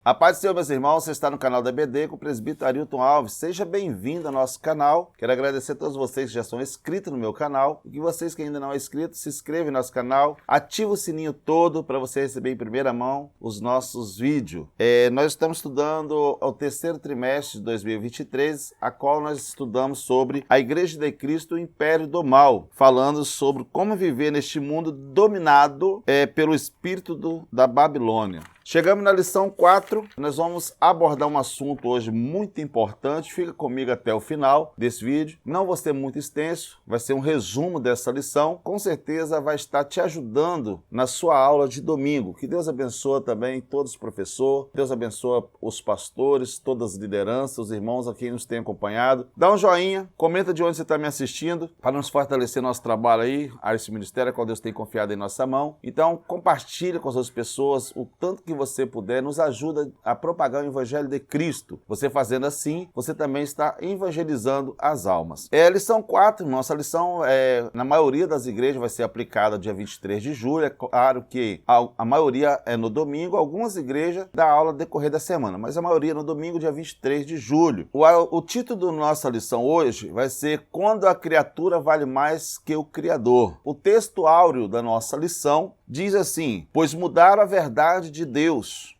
A paz do Senhor, meus irmãos, você está no canal da EBD com o presbítero Arilton Alves. Seja bem-vindo ao nosso canal. Quero agradecer a todos vocês que já são inscritos no meu canal e que vocês que ainda não são inscritos, se inscrevam no nosso canal, ativa o sininho todo para você receber em primeira mão os nossos vídeos. Nós estamos estudando o terceiro trimestre de 2023, a qual nós estudamos sobre a Igreja de Cristo, o Império do Mal, falando sobre como viver neste mundo dominado pelo espírito da Babilônia. Chegamos na lição 4, nós vamos abordar um assunto hoje muito importante, fica comigo até o final desse vídeo. Não vai ser muito extenso, vai ser um resumo dessa lição, com certeza vai estar te ajudando na sua aula de domingo. Que Deus abençoe também todos os professores, Deus abençoe os pastores, todas as lideranças, os irmãos a quem nos tem acompanhado. Dá um joinha, comenta de onde você está me assistindo, para nos fortalecer nosso trabalho aí, a esse ministério, a qual Deus tem confiado em nossa mão. Então, compartilha com as outras pessoas o tanto que você puder, nos ajuda a propagar o Evangelho de Cristo. Você fazendo assim, você também está evangelizando as almas. Lição 4, nossa lição, na maioria das igrejas vai ser aplicada dia 23 de julho. É claro que a maioria é no domingo, algumas igrejas dá aula no decorrer da semana, mas a maioria no domingo, dia 23 de julho. O título da nossa lição hoje vai ser Quando a criatura vale mais que o Criador. O texto áureo da nossa lição diz assim: pois mudaram a verdade de Deus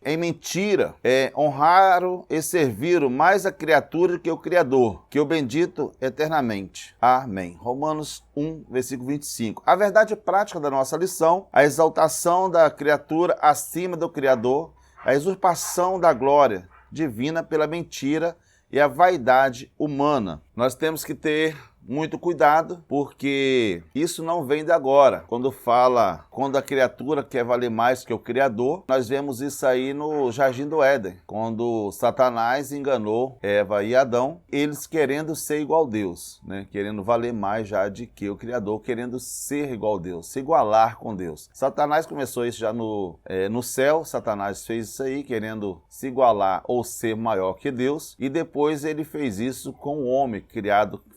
em mentira, honraram e serviram mais a criatura que o Criador, que o bendito eternamente. Amém. Romanos 1, versículo 25. A verdade prática da nossa lição, a exaltação da criatura acima do Criador, a usurpação da glória divina pela mentira e a vaidade humana. Nós temos que ter muito cuidado, porque isso não vem de agora. Quando a criatura quer valer mais que o Criador, nós vemos isso aí no Jardim do Éden, quando Satanás enganou Eva e Adão, eles querendo ser igual a Deus, né? Querendo valer mais já de que o Criador, querendo ser igual a Deus, se igualar com Deus. Satanás começou isso já no céu, Satanás fez isso aí, querendo se igualar ou ser maior que Deus, e depois ele fez isso com o homem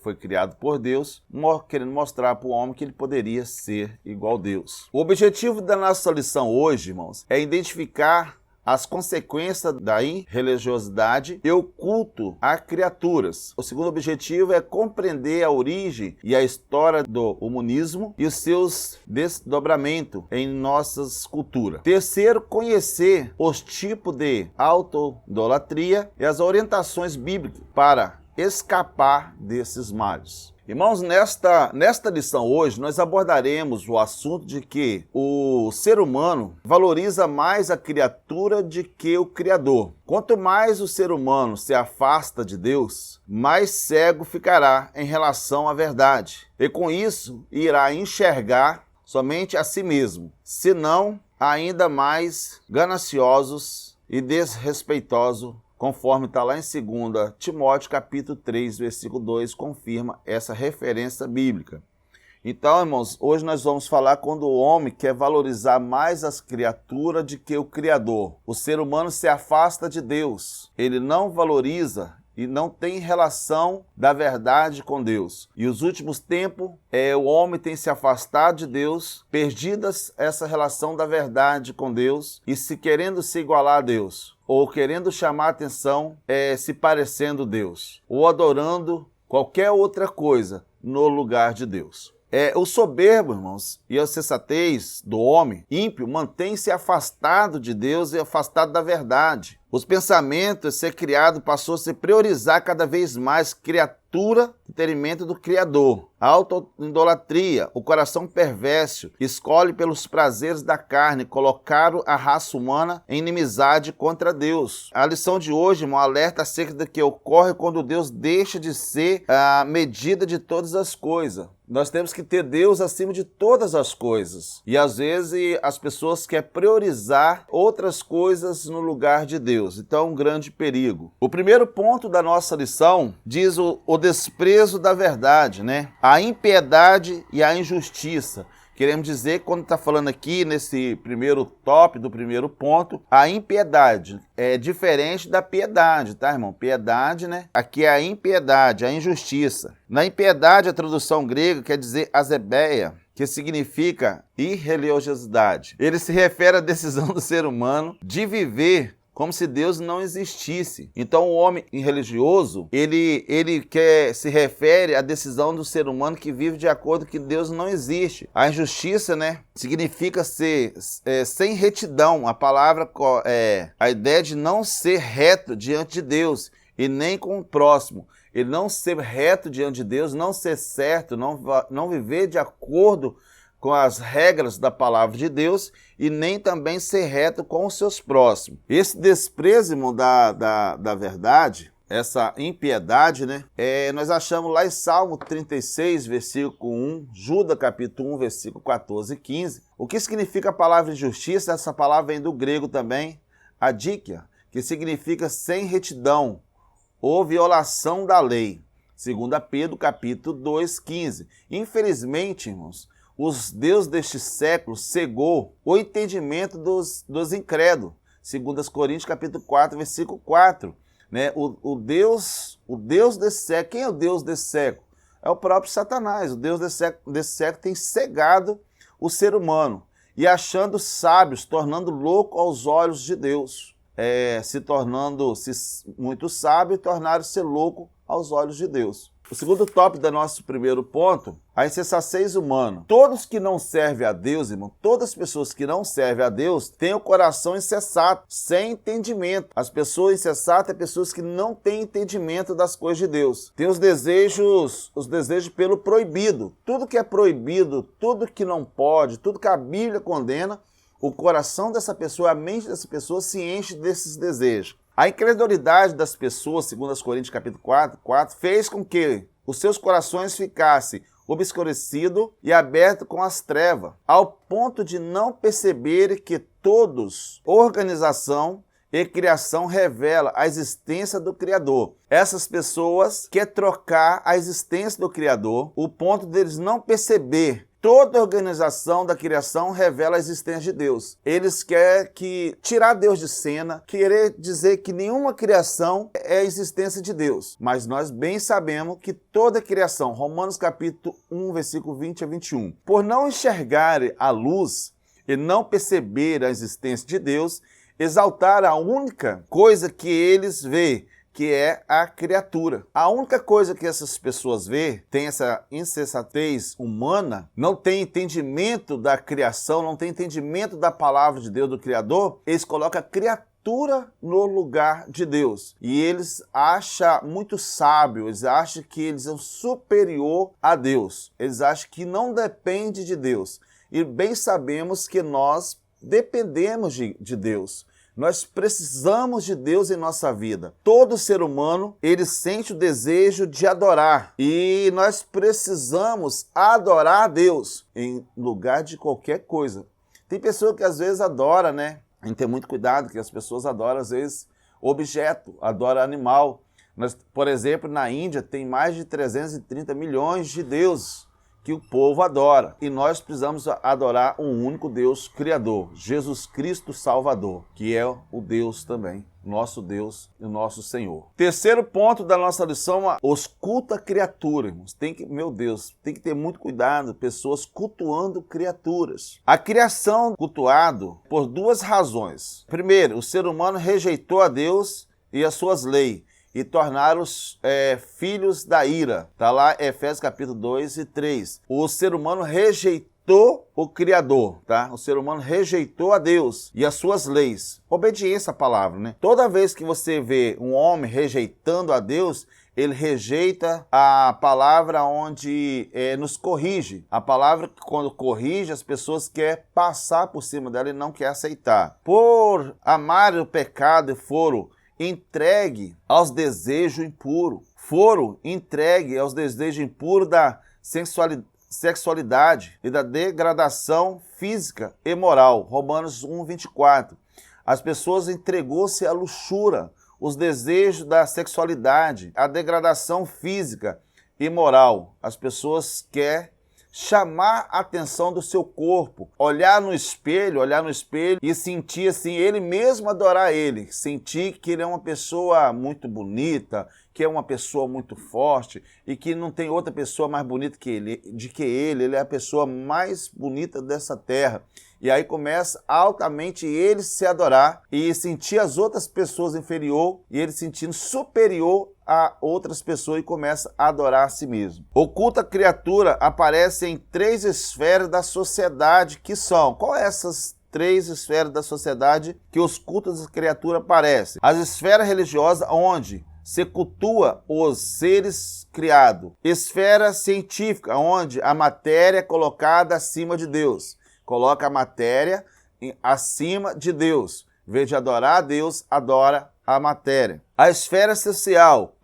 foi criado por Deus, querendo mostrar para o homem que ele poderia ser igual a Deus. O objetivo da nossa lição hoje, irmãos, é identificar as consequências da irreligiosidade e o culto a criaturas. O segundo objetivo é compreender a origem e a história do humanismo e os seus desdobramentos em nossas culturas. Terceiro, conhecer os tipos de autoidolatria e as orientações bíblicas para escapar desses males. Irmãos, nesta lição hoje, nós abordaremos o assunto de que o ser humano valoriza mais a criatura do que o Criador. Quanto mais o ser humano se afasta de Deus, mais cego ficará em relação à verdade. E com isso, irá enxergar somente a si mesmo, senão ainda mais gananciosos e desrespeitosos, conforme está lá em 2 Timóteo, capítulo 3, versículo 2, confirma essa referência bíblica. Então, irmãos, hoje nós vamos falar quando o homem quer valorizar mais as criaturas do que o Criador. O ser humano se afasta de Deus, ele não valoriza e não tem relação da verdade com Deus. E os últimos tempos, o homem tem se afastado de Deus, perdidas essa relação da verdade com Deus e querendo se igualar a Deus, ou querendo chamar a atenção, se parecendo Deus, ou adorando qualquer outra coisa no lugar de Deus. O soberbo, irmãos, e a sensatez do homem ímpio mantém-se afastado de Deus e afastado da verdade. Os pensamentos ser criado passou a se priorizar cada vez mais criatura em detrimento do Criador. A autoidolatria, o coração perverso, escolhe pelos prazeres da carne, colocaram a raça humana em inimizade contra Deus. A lição de hoje, irmão, alerta acerca do que ocorre quando Deus deixa de ser a medida de todas as coisas. Nós temos que ter Deus acima de todas as coisas. E às vezes as pessoas querem priorizar outras coisas no lugar de Deus. Então é um grande perigo. O primeiro ponto da nossa lição diz o desprezo da verdade, né? A impiedade e a injustiça. Queremos dizer, quando está falando aqui nesse primeiro tópico, do primeiro ponto, a impiedade é diferente da piedade, tá, irmão? Piedade, né? Aqui é a impiedade, a injustiça. Na impiedade, a tradução grega quer dizer azebeia, que significa irreligiosidade. Ele se refere à decisão do ser humano de viver como se Deus não existisse. Então o homem religioso, ele se refere à decisão do ser humano que vive de acordo com que Deus não existe. A injustiça, né, significa ser sem retidão. A palavra a ideia de não ser reto diante de Deus e nem com o próximo. Ele não ser reto diante de Deus, não ser certo, não viver de acordo com as regras da palavra de Deus e nem também ser reto com os seus próximos. Esse desprezo da verdade, essa impiedade, né? Nós achamos lá em Salmo 36, versículo 1, Judas capítulo 1, versículo 14 e 15. O que significa a palavra injustiça? Essa palavra vem do grego também, adíquia, que significa sem retidão ou violação da lei. 2 Pedro capítulo 2, 15. Infelizmente, irmãos, os deuses deste século cegou o entendimento dos incrédulos. 2 Coríntios capítulo 4, versículo 4. Né? O Deus desse século, quem é o Deus desse século? É o próprio Satanás. O Deus desse século tem cegado o ser humano e achando sábios, tornando louco aos olhos de Deus. Se tornando muito sábio e tornaram-se louco aos olhos de Deus. O segundo tópico do nosso primeiro ponto, a insensatez humana. Todos que não servem a Deus, irmão, todas as pessoas que não servem a Deus têm o coração insensato, sem entendimento. As pessoas insensatas são pessoas que não têm entendimento das coisas de Deus. Tem os desejos pelo proibido. Tudo que é proibido, tudo que não pode, tudo que a Bíblia condena, o coração dessa pessoa, a mente dessa pessoa se enche desses desejos. A incredulidade das pessoas, segundo as Coríntios capítulo 4, fez com que os seus corações ficassem obscurecidos e abertos com as trevas, ao ponto de não perceberem que todos, organização e criação revela a existência do Criador. Essas pessoas querem trocar a existência do Criador, o ponto deles não perceber. Toda organização da criação revela a existência de Deus. Eles querem tirar Deus de cena, querer dizer que nenhuma criação é a existência de Deus. Mas nós bem sabemos que toda criação, Romanos capítulo 1, versículo 20 a 21, por não enxergarem a luz e não perceber a existência de Deus, exaltaram a única coisa que eles veem, que é a criatura. A única coisa que essas pessoas vê, tem essa insensatez humana, não tem entendimento da criação, não tem entendimento da palavra de Deus, do Criador, eles colocam a criatura no lugar de Deus. E eles acham muito sábio, eles acham que eles são superior a Deus. Eles acham que não depende de Deus. E bem sabemos que nós dependemos de Deus. Nós precisamos de Deus em nossa vida. Todo ser humano, ele sente o desejo de adorar. E nós precisamos adorar a Deus em lugar de qualquer coisa. Tem pessoa que às vezes adora, né? A gente tem muito cuidado que as pessoas adoram, às vezes, objeto, adoram animal. Por exemplo, na Índia tem mais de 330 milhões de deuses que o povo adora. E nós precisamos adorar um único Deus Criador, Jesus Cristo Salvador, que é o Deus também, nosso Deus e nosso Senhor. Terceiro ponto da nossa lição, os cultos a criatura, irmãos. Meu Deus, tem que ter muito cuidado, pessoas cultuando criaturas. A criação cultuado por duas razões. Primeiro, o ser humano rejeitou a Deus e as suas leis, e tornaram-os filhos da ira. Está lá Efésios capítulo 2 e 3. O ser humano rejeitou o Criador, tá? O ser humano rejeitou a Deus e as suas leis. Obediência à palavra, né? Toda vez que você vê um homem rejeitando a Deus, ele rejeita a palavra onde nos corrige. A palavra que quando corrige, as pessoas querem passar por cima dela e não quer aceitar. Por amar o pecado, foram entregue aos desejos impuros. Foram entregue aos desejos impuros da sexualidade e da degradação física e moral. Romanos 1, 24. As pessoas entregou-se à luxúria, os desejos da sexualidade, a degradação física e moral. As pessoas querem chamar a atenção do seu corpo, olhar no espelho e sentir assim, ele mesmo adorar ele, sentir que ele é uma pessoa muito bonita, que é uma pessoa muito forte e que não tem outra pessoa mais bonita que ele é a pessoa mais bonita dessa terra. E aí começa altamente ele se adorar e sentir as outras pessoas inferior e ele sentindo superior a outras pessoas e começa a adorar a si mesmo. O culto à criatura aparece em 3 esferas da sociedade que são. Qual é essas 3 esferas da sociedade que os cultos à criatura aparecem? As esferas religiosas onde se cultua os seres criados. Esfera científica, onde a matéria é colocada acima de Deus. Coloca a matéria acima de Deus. Em vez de adorar a Deus, adora a matéria. A esfera social,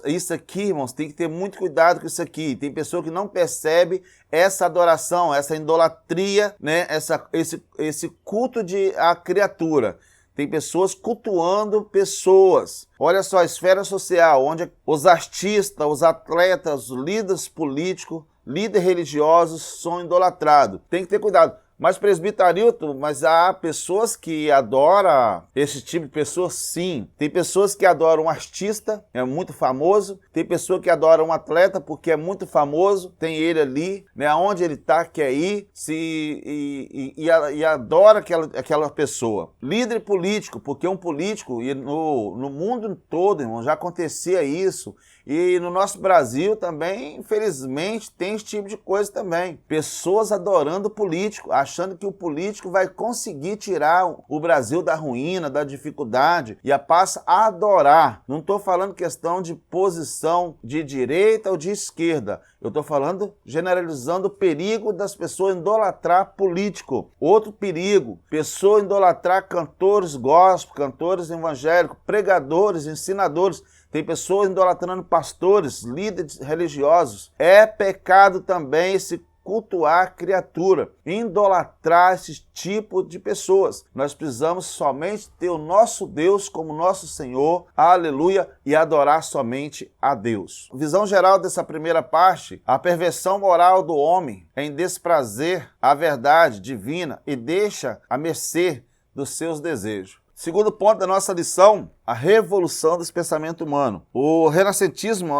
isso aqui, irmãos, tem que ter muito cuidado com isso aqui. Tem pessoa que não percebe essa adoração, essa idolatria, né? Esse culto à criatura. Tem pessoas cultuando pessoas. Olha só, a esfera social, onde os artistas, os atletas, os líderes políticos, líderes religiosos são idolatrados. Tem que ter cuidado. Mas presbítero Arilton, mas há pessoas que adoram esse tipo de pessoas, sim. Tem pessoas que adoram um artista, é muito famoso. Tem pessoa que adora um atleta porque é muito famoso. Tem ele ali, né? Onde ele está, quer ir e adora aquela pessoa. Líder político, porque um político, e no mundo todo, irmão, já acontecia isso. E no nosso Brasil também, infelizmente, tem esse tipo de coisa também. Pessoas adorando o político, achando que o político vai conseguir tirar o Brasil da ruína, da dificuldade, e passa a adorar. Não estou falando questão de posição de direita ou de esquerda. Eu estou falando, generalizando o perigo das pessoas idolatrar político. Outro perigo, pessoa idolatrar cantores gospel, cantores evangélicos, pregadores, ensinadores. Tem pessoas idolatrando pastores, líderes religiosos. É pecado também se cultuar a criatura, idolatrar esse tipo de pessoas. Nós precisamos somente ter o nosso Deus como nosso Senhor, aleluia, e adorar somente a Deus. Visão geral dessa primeira parte, a perversão moral do homem em desprazer a verdade divina e deixa à mercê dos seus desejos. Segundo ponto da nossa lição, a revolução dos pensamentos humanos. O renascentismo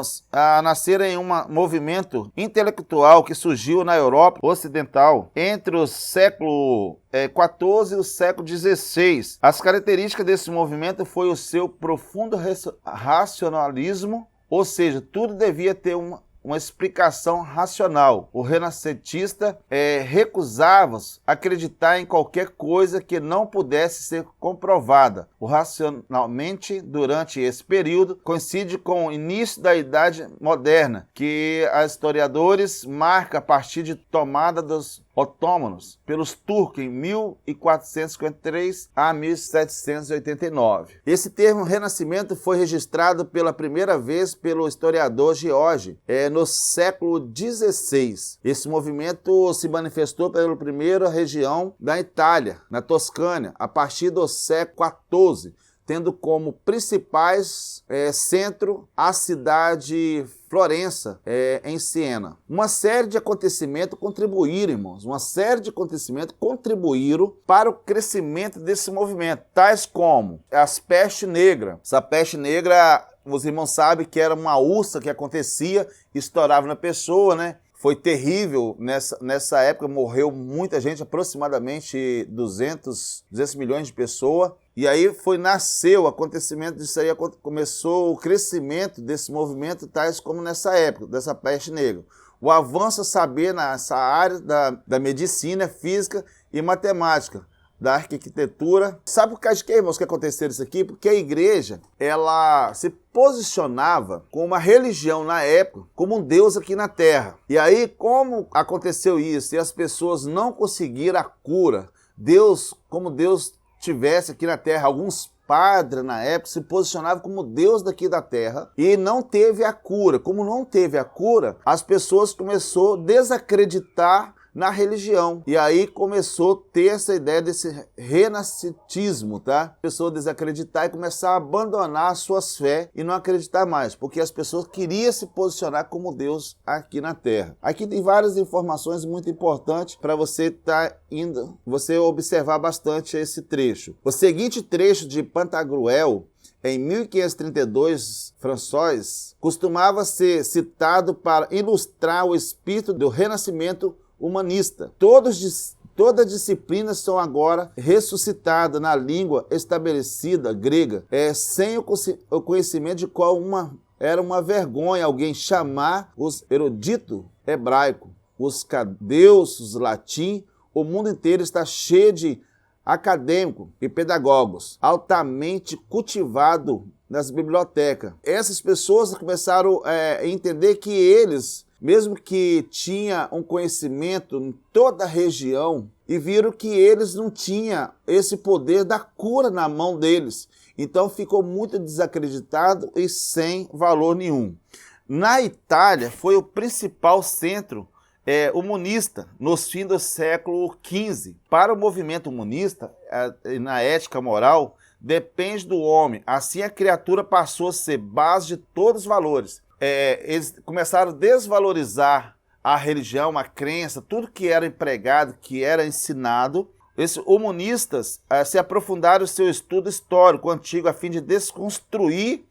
nasceu em um movimento intelectual que surgiu na Europa Ocidental entre o século XIV e o século XVI. As características desse movimento foi o seu profundo racionalismo, ou seja, tudo devia ter uma explicação racional. O renascentista recusava-se acreditar em qualquer coisa que não pudesse ser comprovada. O racionalmente, durante esse período, coincide com o início da Idade Moderna, que os historiadores marcam a partir de tomada dos otomanos pelos turcos em 1453 a 1789. Esse termo renascimento foi registrado pela primeira vez pelo historiador George no século XVI. Esse movimento se manifestou pela primeira região da Itália, na Toscânia, a partir do século XIV, tendo como principais centro a cidade Florença, em Siena. Uma série de acontecimentos contribuíram, irmãos, para o crescimento desse movimento, tais como as peste negra. Essa peste negra, os irmãos sabem que era uma ursa que acontecia, estourava na pessoa, né? Foi terrível, nessa época morreu muita gente, aproximadamente 200 milhões de pessoas. E aí nasceu o acontecimento disso aí, começou o crescimento desse movimento, tais como nessa época, dessa peste negra. O avanço a saber nessa área da medicina, física e matemática, da arquitetura. Sabe por causa de que, irmãos, que aconteceu isso aqui? Porque a igreja, ela se posicionava como uma religião na época, como um Deus aqui na terra. E aí, como aconteceu isso e as pessoas não conseguiram a cura, como Deus tivesse aqui na terra, alguns padres na época se posicionavam como Deus daqui da terra e não teve a cura. Como não teve a cura, as pessoas começaram a desacreditar na religião. E aí começou a ter essa ideia desse renascentismo, tá? A pessoa desacreditar e começar a abandonar as suas fés e não acreditar mais, porque as pessoas queriam se posicionar como Deus aqui na terra. Aqui tem várias informações muito importantes para você você observar bastante esse trecho. O seguinte trecho de Pantagruel, em 1532, François, costumava ser citado para ilustrar o espírito do renascimento humanista. Todos Todas as disciplinas são agora ressuscitadas na língua estabelecida grega, sem o conhecimento de qual era uma vergonha alguém chamar os eruditos hebraicos, os cadeus, os latim. O mundo inteiro está cheio de acadêmicos e pedagogos altamente cultivados nas bibliotecas. Essas pessoas começaram a entender que eles, mesmo que tinham um conhecimento em toda a região, e viram que eles não tinham esse poder da cura na mão deles. Então ficou muito desacreditado e sem valor nenhum. Na Itália foi o principal centro humanista nos fins do século XV. Para o movimento humanista, na ética moral, depende do homem. Assim a criatura passou a ser base de todos os valores. Eles começaram a desvalorizar a religião, a crença, tudo que era empregado, que era ensinado. Esses humanistas se aprofundaram no seu estudo histórico antigo a fim de desconstruir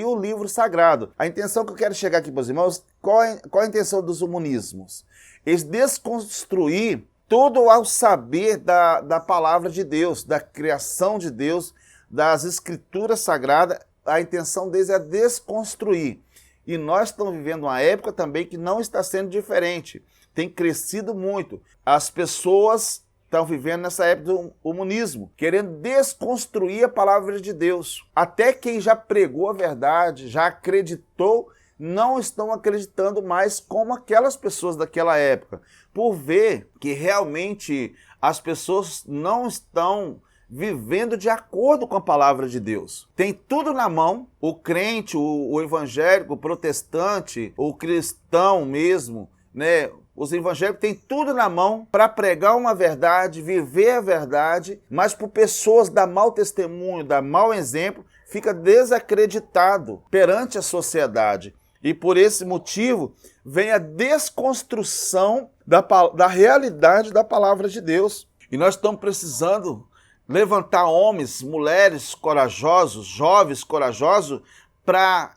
o livro sagrado. A intenção que eu quero chegar aqui para os irmãos, qual a intenção dos humanismos? Eles desconstruir todo ao saber da palavra de Deus, da criação de Deus, das escrituras sagradas. A intenção deles é desconstruir. E nós estamos vivendo uma época também que não está sendo diferente. Tem crescido muito. As pessoas estão vivendo nessa época do humanismo, querendo desconstruir a palavra de Deus. Até quem já pregou a verdade, já acreditou, não estão acreditando mais como aquelas pessoas daquela época, por ver que realmente as pessoas não estão vivendo de acordo com a palavra de Deus. Tem tudo na mão, o crente, o evangélico, o protestante, o cristão mesmo, né? Os evangélicos têm tudo na mão para pregar uma verdade, viver a verdade, mas por pessoas dar mau testemunho, dar mau exemplo, fica desacreditado perante a sociedade. E por esse motivo vem a desconstrução da realidade da palavra de Deus. E nós estamos precisando levantar homens, mulheres corajosos, jovens corajosos, para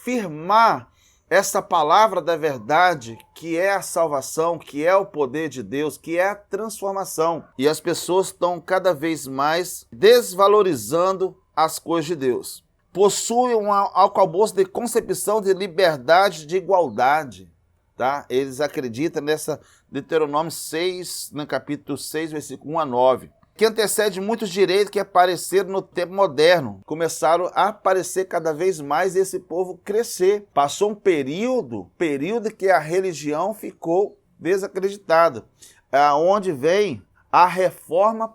firmar essa palavra da verdade, que é a salvação, que é o poder de Deus, que é a transformação. E as pessoas estão cada vez mais desvalorizando as coisas de Deus. Possuem um arcabouço de concepção de liberdade, de igualdade. Tá? Eles acreditam nessa Deuteronômio 6, no capítulo 6, versículo 1 a 9. Que antecede muitos direitos que apareceram no tempo moderno. Começaram a aparecer cada vez mais e esse povo crescer. Passou um período que a religião ficou desacreditada. Onde vem a reforma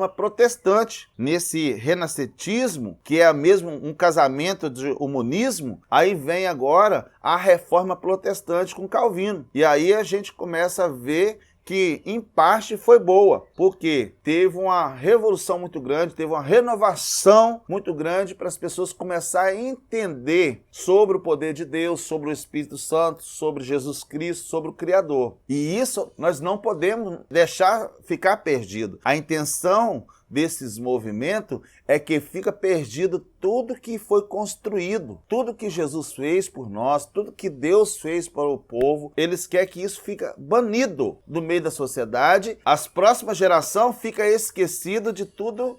protestante. Nesse renascentismo, que é mesmo um casamento de humanismo, aí vem agora a reforma protestante com Calvino. E aí a gente começa a ver que em parte foi boa, porque teve uma revolução muito grande, teve uma renovação muito grande para as pessoas começarem a entender sobre o poder de Deus, sobre o Espírito Santo, sobre Jesus Cristo, sobre o Criador. E isso nós não podemos deixar ficar perdido. A intenção desses movimentos é que fica perdido tudo que foi construído, tudo que Jesus fez por nós, tudo que Deus fez para o povo. Eles querem que isso fique banido do meio da sociedade. As próximas gerações ficam esquecidas de tudo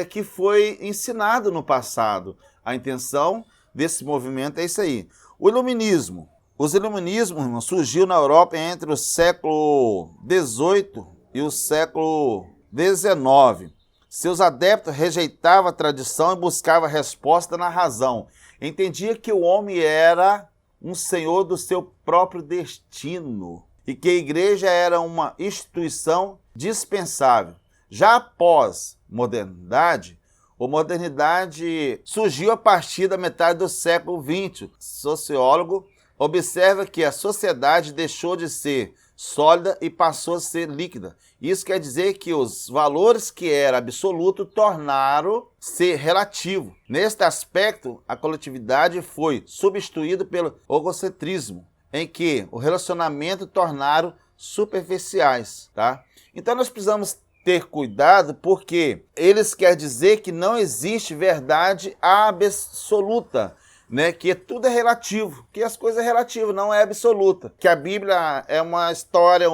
que foi ensinado no passado. A intenção desse movimento é isso aí. O iluminismo. Os iluminismos surgiu na Europa entre o século XVIII e o século XIX. Seus adeptos rejeitavam a tradição e buscavam resposta na razão. Entendia que o homem era um senhor do seu próprio destino e que a igreja era uma instituição dispensável. Já após modernidade, a modernidade surgiu a partir da metade do século XX. O sociólogo observa que a sociedade deixou de ser sólida e passou a ser líquida. Isso quer dizer que os valores que eram absolutos tornaram-se relativos. Neste aspecto, a coletividade foi substituída pelo egocentrismo, em que o relacionamento tornaram superficiais. Tá? Então nós precisamos ter cuidado, porque eles querem dizer que não existe verdade absoluta, né? Que tudo é relativo, que as coisas é relativa, não é absoluta. Que a Bíblia é uma história,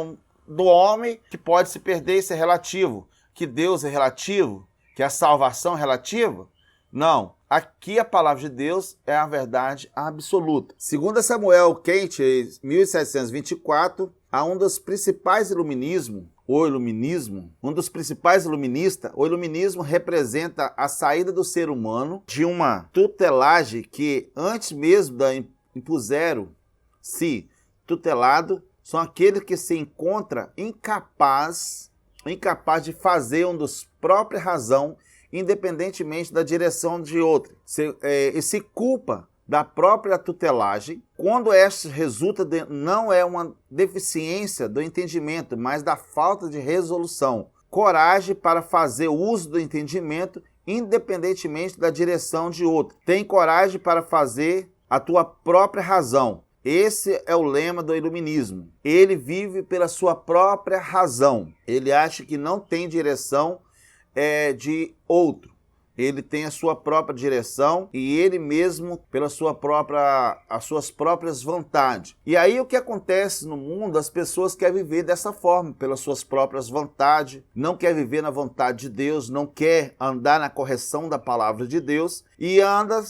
do homem que pode se perder, isso é relativo. Que Deus é relativo? Que a salvação é relativa? Não. Aqui a palavra de Deus é a verdade absoluta. Segundo Samuel Kent, 1724, há um dos principais iluministas, o iluminismo representa a saída do ser humano de uma tutelagem que antes mesmo da impuseram-se tutelado, são aqueles que se encontram incapaz de fazer um dos própria razão, independentemente da direção de outro. E se culpa da própria tutelagem, quando esta resulta não é uma deficiência do entendimento, mas da falta de resolução. Coragem para fazer uso do entendimento, independentemente da direção de outro. Tem coragem para fazer a tua própria razão. Esse é o lema do iluminismo. Ele vive pela sua própria razão. Ele acha que não tem direção de outro. Ele tem a sua própria direção e ele mesmo as suas próprias vontades. E aí o que acontece no mundo? As pessoas querem viver dessa forma, pelas suas próprias vontades, não quer viver na vontade de Deus, não quer andar na correção da palavra de Deus e anda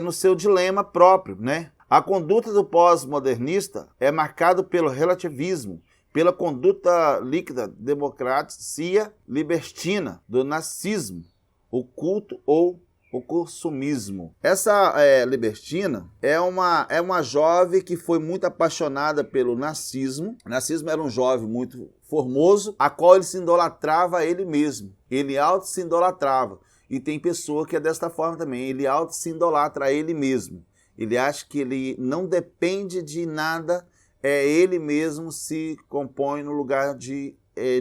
no seu dilema próprio, né? A conduta do pós-modernista é marcada pelo relativismo, pela conduta líquida, democracia libertina, do nazismo, o culto ou o consumismo. Essa libertina é uma jovem que foi muito apaixonada pelo nazismo. O nazismo era um jovem muito formoso, a qual ele se idolatrava a ele mesmo. Ele auto se idolatrava. E tem pessoa que é desta forma também. Ele auto se idolatra a ele mesmo. Ele acha que ele não depende de nada, ele mesmo se compõe no lugar de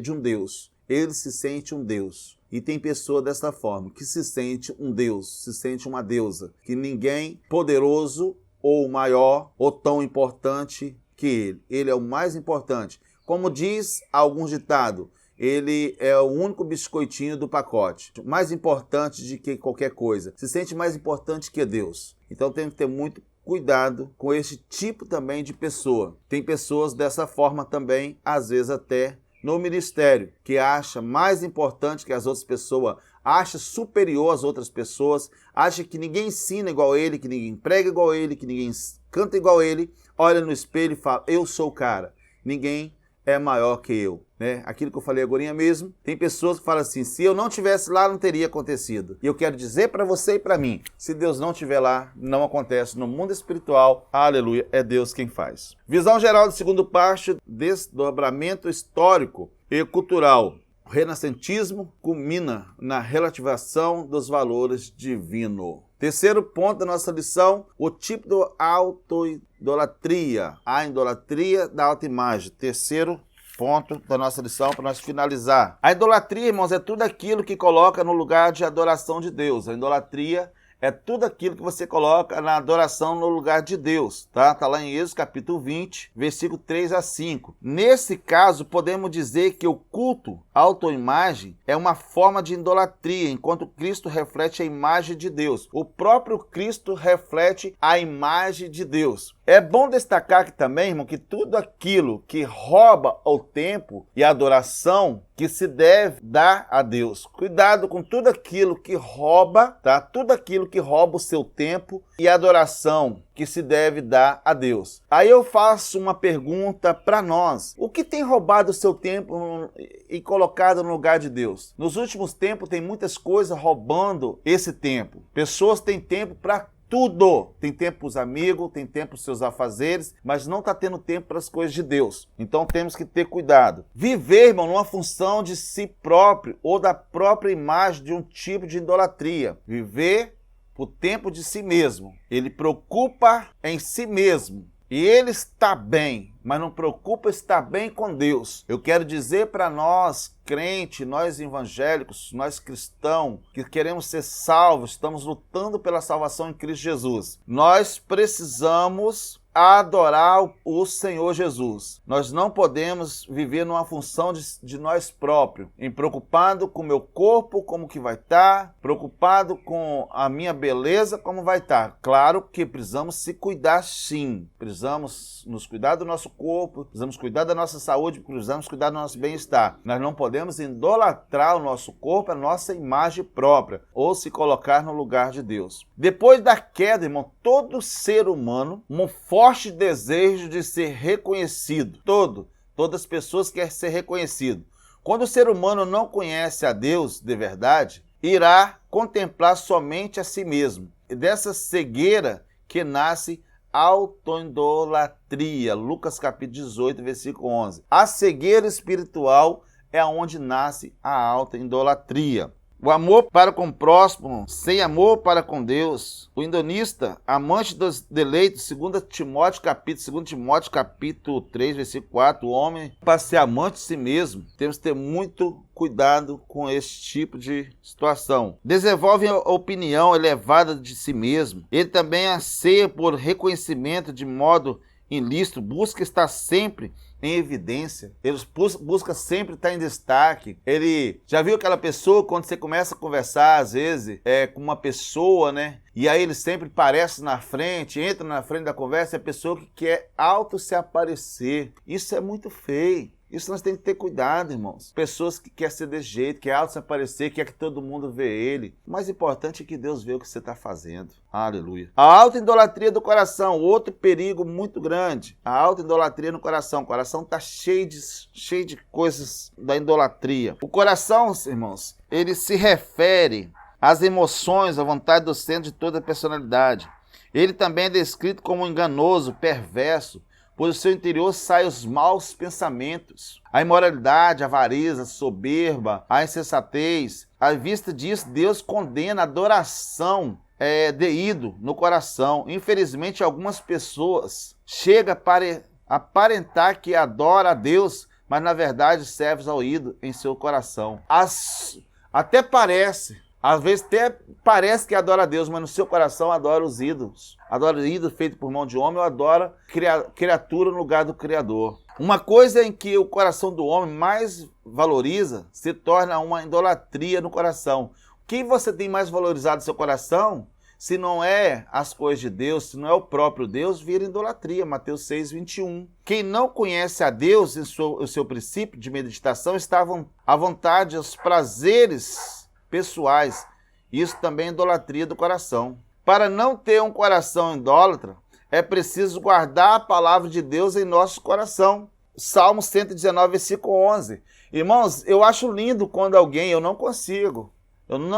um Deus. Ele se sente um Deus. E tem pessoa desta forma, que se sente um Deus, se sente uma deusa, que ninguém poderoso ou maior ou tão importante que ele. Ele é o mais importante. Como diz alguns ditados, ele é o único biscoitinho do pacote, mais importante de que qualquer coisa. Se sente mais importante que Deus. Então temos que ter muito cuidado com esse tipo também de pessoa. Tem pessoas dessa forma também, às vezes até no ministério, que acha mais importante que as outras pessoas, acha superior às outras pessoas, acha que ninguém ensina igual a ele, que ninguém prega igual a ele, que ninguém canta igual a ele, olha no espelho e fala, eu sou o cara, ninguém é maior que eu, né? Aquilo que eu falei agora mesmo, tem pessoas que falam assim, se eu não estivesse lá, não teria acontecido. E eu quero dizer para você e para mim, se Deus não estiver lá, não acontece. No mundo espiritual, aleluia, é Deus quem faz. Visão geral do segundo parte, desdobramento histórico e cultural. O renascentismo culmina na relativização dos valores divinos. Terceiro ponto da nossa lição, o tipo de autoidolatria, a idolatria da autoimagem. Terceiro ponto da nossa lição para nós finalizar. A idolatria, irmãos, é tudo aquilo que coloca no lugar de adoração de Deus. A idolatria é tudo aquilo que você coloca na adoração no lugar de Deus, tá? Tá lá em Êxodo capítulo 20, versículo 3 a 5. Nesse caso, podemos dizer que o culto à autoimagem é uma forma de idolatria, enquanto Cristo reflete a imagem de Deus. O próprio Cristo reflete a imagem de Deus. É bom destacar aqui também, irmão, que tudo aquilo que rouba o tempo e a adoração que se deve dar a Deus. Cuidado com tudo aquilo que rouba, tá? Tudo aquilo que rouba o seu tempo e a adoração que se deve dar a Deus. Aí eu faço uma pergunta para nós. O que tem roubado o seu tempo e colocado no lugar de Deus? Nos últimos tempos tem muitas coisas roubando esse tempo. Pessoas têm tempo para tudo. Tem tempo para os amigos, tem tempo para os seus afazeres, mas não está tendo tempo para as coisas de Deus. Então temos que ter cuidado. Viver, irmão, numa função de si próprio ou da própria imagem de um tipo de idolatria. Viver o tempo de si mesmo. Ele preocupa em si mesmo. E ele está bem, mas não preocupa estar bem com Deus. Eu quero dizer para nós, crentes, nós evangélicos, nós cristãos, que queremos ser salvos, estamos lutando pela salvação em Cristo Jesus. Nós precisamos adorar o Senhor Jesus. Nós não podemos viver numa função de nós próprios, preocupado com o meu corpo, como que vai estar, preocupado com a minha beleza, como vai estar. Claro que precisamos se cuidar sim, precisamos nos cuidar do nosso corpo, precisamos cuidar da nossa saúde, precisamos cuidar do nosso bem-estar. Nós não podemos idolatrar o nosso corpo, a nossa imagem própria, ou se colocar no lugar de Deus. Depois da queda, irmão, todo ser humano, um forte desejo de ser reconhecido. Todas as pessoas querem ser reconhecido. Quando o ser humano não conhece a Deus de verdade, irá contemplar somente a si mesmo. E dessa cegueira que nasce autoidolatria. Lucas capítulo 18, versículo 11. A cegueira espiritual é onde nasce a autoidolatria. O amor para com o próximo, sem amor para com Deus. O hedonista, amante dos deleitos, 2 Timóteo capítulo 3, versículo 4. O homem, para ser amante de si mesmo, temos que ter muito cuidado com esse tipo de situação. Desenvolve a opinião elevada de si mesmo. Ele também anseia por reconhecimento de modo ilícito, busca estar sempre em evidência, ele busca sempre estar em destaque. Ele já viu aquela pessoa, quando você começa a conversar, às vezes, com uma pessoa, né? E aí ele sempre aparece na frente, entra na frente da conversa, é a pessoa que quer auto se aparecer. Isso é muito feio. Isso nós temos que ter cuidado, irmãos. Pessoas que querem ser desse jeito, quer auto se aparecer, quer que todo mundo vê ele. O mais importante é que Deus vê o que você está fazendo. Aleluia. A autoidolatria do coração, outro perigo muito grande. A autoidolatria no coração. O coração está cheio de coisas da idolatria. O coração, irmãos, ele se refere às emoções, à vontade do centro de toda a personalidade. Ele também é descrito como enganoso, perverso, pois do seu interior saem os maus pensamentos, a imoralidade, a avareza, a soberba, a insensatez. À vista disso, Deus condena a adoração de ídolo no coração. Infelizmente, algumas pessoas chegam a aparentar que adora a Deus, mas na verdade serve ao ídolo em seu coração. Até parece. Às vezes até parece que adora a Deus, mas no seu coração adora os ídolos. Adora o ídolo feito por mão de homem ou adora criatura no lugar do Criador. Uma coisa em que o coração do homem mais valoriza se torna uma idolatria no coração. O que você tem mais valorizado no seu coração, se não é as coisas de Deus, se não é o próprio Deus, vira idolatria. Mateus 6, 21. Quem não conhece a Deus em o seu princípio de meditação está à vontade, aos prazeres pessoais. Isso também é idolatria do coração. Para não ter um coração idólatra, é preciso guardar a palavra de Deus em nosso coração. Salmo 119, versículo 11. Irmãos, eu acho lindo quando eu não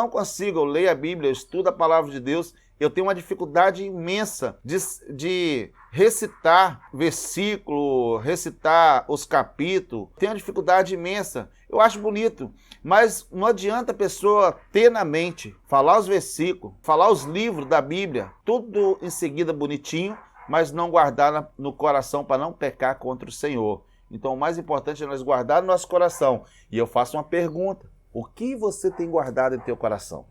consigo, eu leio a Bíblia, eu estudo a palavra de Deus, eu tenho uma dificuldade imensa de recitar versículo, recitar os capítulos, tenho uma dificuldade imensa. Eu acho bonito, mas não adianta a pessoa ter na mente, falar os versículos, falar os livros da Bíblia, tudo em seguida bonitinho, mas não guardar no coração para não pecar contra o Senhor. Então o mais importante é nós guardar no nosso coração. E eu faço uma pergunta: o que você tem guardado em teu coração?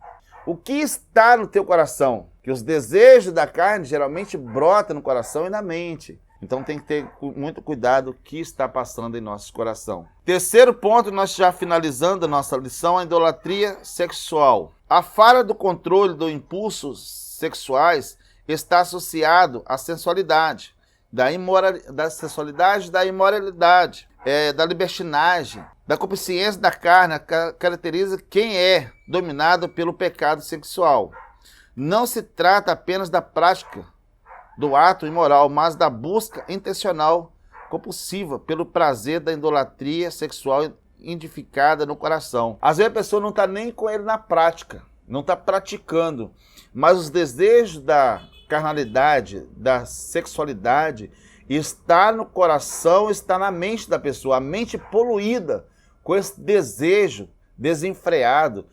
O que está no teu coração? Que os desejos da carne geralmente brotam no coração e na mente. Então tem que ter muito cuidado o que está passando em nosso coração. Terceiro ponto, nós já finalizando a nossa lição, a idolatria sexual. A falha do controle dos impulsos sexuais está associado à sensualidade, da imoralidade, da libertinagem, da concupiscência da carne, caracteriza quem é dominado pelo pecado sexual. Não se trata apenas da prática do ato imoral, mas da busca intencional, compulsiva, pelo prazer da idolatria sexual identificada no coração. Às vezes a pessoa não está nem com ele na prática, não está praticando, mas os desejos da carnalidade, da sexualidade, está no coração, está na mente da pessoa, a mente poluída com esse desejo desenfreado.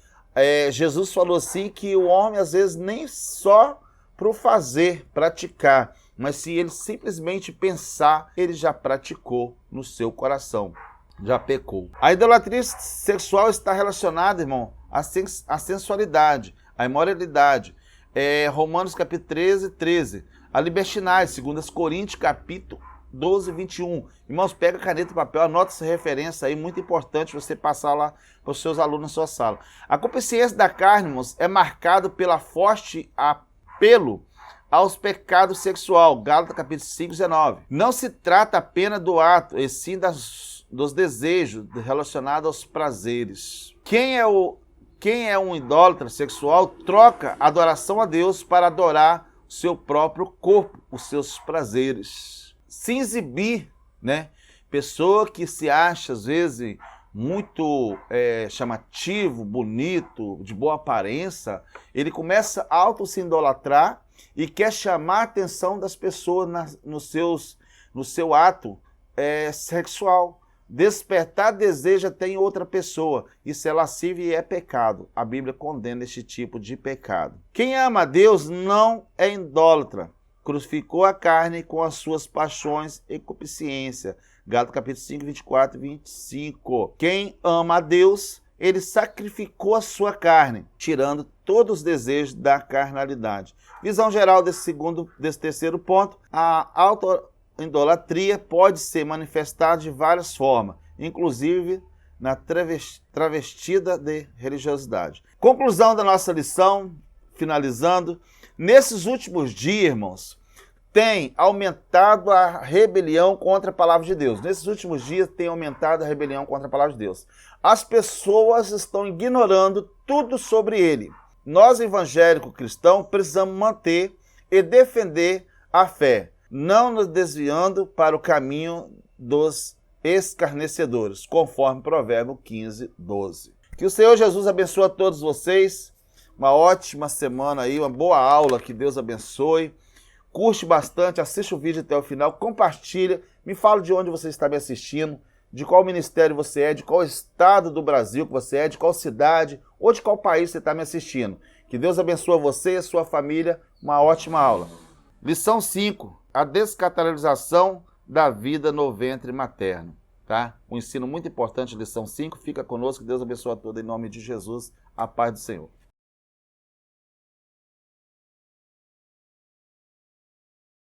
Jesus falou assim que o homem às vezes nem só para o fazer, praticar, mas se ele simplesmente pensar, ele já praticou no seu coração, já pecou. A idolatria sexual está relacionada, irmão, à sensualidade, à imoralidade. Romanos capítulo 13, a libertinagem, 2 Coríntios, capítulo 12, 21. Irmãos, pega caneta e papel, anota essa referência aí, muito importante você passar lá para os seus alunos na sua sala. A concupiscência da carne, irmãos, é marcado pela forte apelo aos pecados sexual, Gálatas capítulo 5, 19. Não se trata apenas do ato, e sim dos desejos relacionados aos prazeres. Quem é um idólatra sexual troca adoração a Deus para adorar o seu próprio corpo, os seus prazeres. Se exibir, né? Pessoa que se acha, às vezes, muito chamativo, bonito, de boa aparência, ele começa a se idolatrar e quer chamar a atenção das pessoas no seu ato sexual. Despertar desejo até em outra pessoa. Isso é lascívio e é pecado. A Bíblia condena este tipo de pecado. Quem ama a Deus não é idólatra. Crucificou a carne com as suas paixões e concupiscência. Gálatas capítulo 5, 24 e 25. Quem ama a Deus, ele sacrificou a sua carne, tirando todos os desejos da carnalidade. Visão geral desse terceiro ponto, a autoidolatria pode ser manifestada de várias formas, inclusive na travestida de religiosidade. Conclusão da nossa lição, finalizando. Nesses últimos dias, irmãos, tem aumentado a rebelião contra a palavra de Deus. Nesses últimos dias tem aumentado a rebelião contra a palavra de Deus. As pessoas estão ignorando tudo sobre ele. Nós, evangélicos cristãos, precisamos manter e defender a fé, não nos desviando para o caminho dos escarnecedores, conforme Provérbio 15, 12. Que o Senhor Jesus abençoe a todos vocês. Uma ótima semana aí, uma boa aula, que Deus abençoe. Curte bastante, assiste o vídeo até o final, compartilha, me fala de onde você está me assistindo, de qual ministério você é, de qual estado do Brasil que você é, de qual cidade ou de qual país você está me assistindo. Que Deus abençoe você e a sua família. Uma ótima aula. Lição 5, a descatalognização da vida no ventre materno. Tá? Um ensino muito importante, lição 5. Fica conosco, que Deus abençoe a todos em nome de Jesus. A paz do Senhor.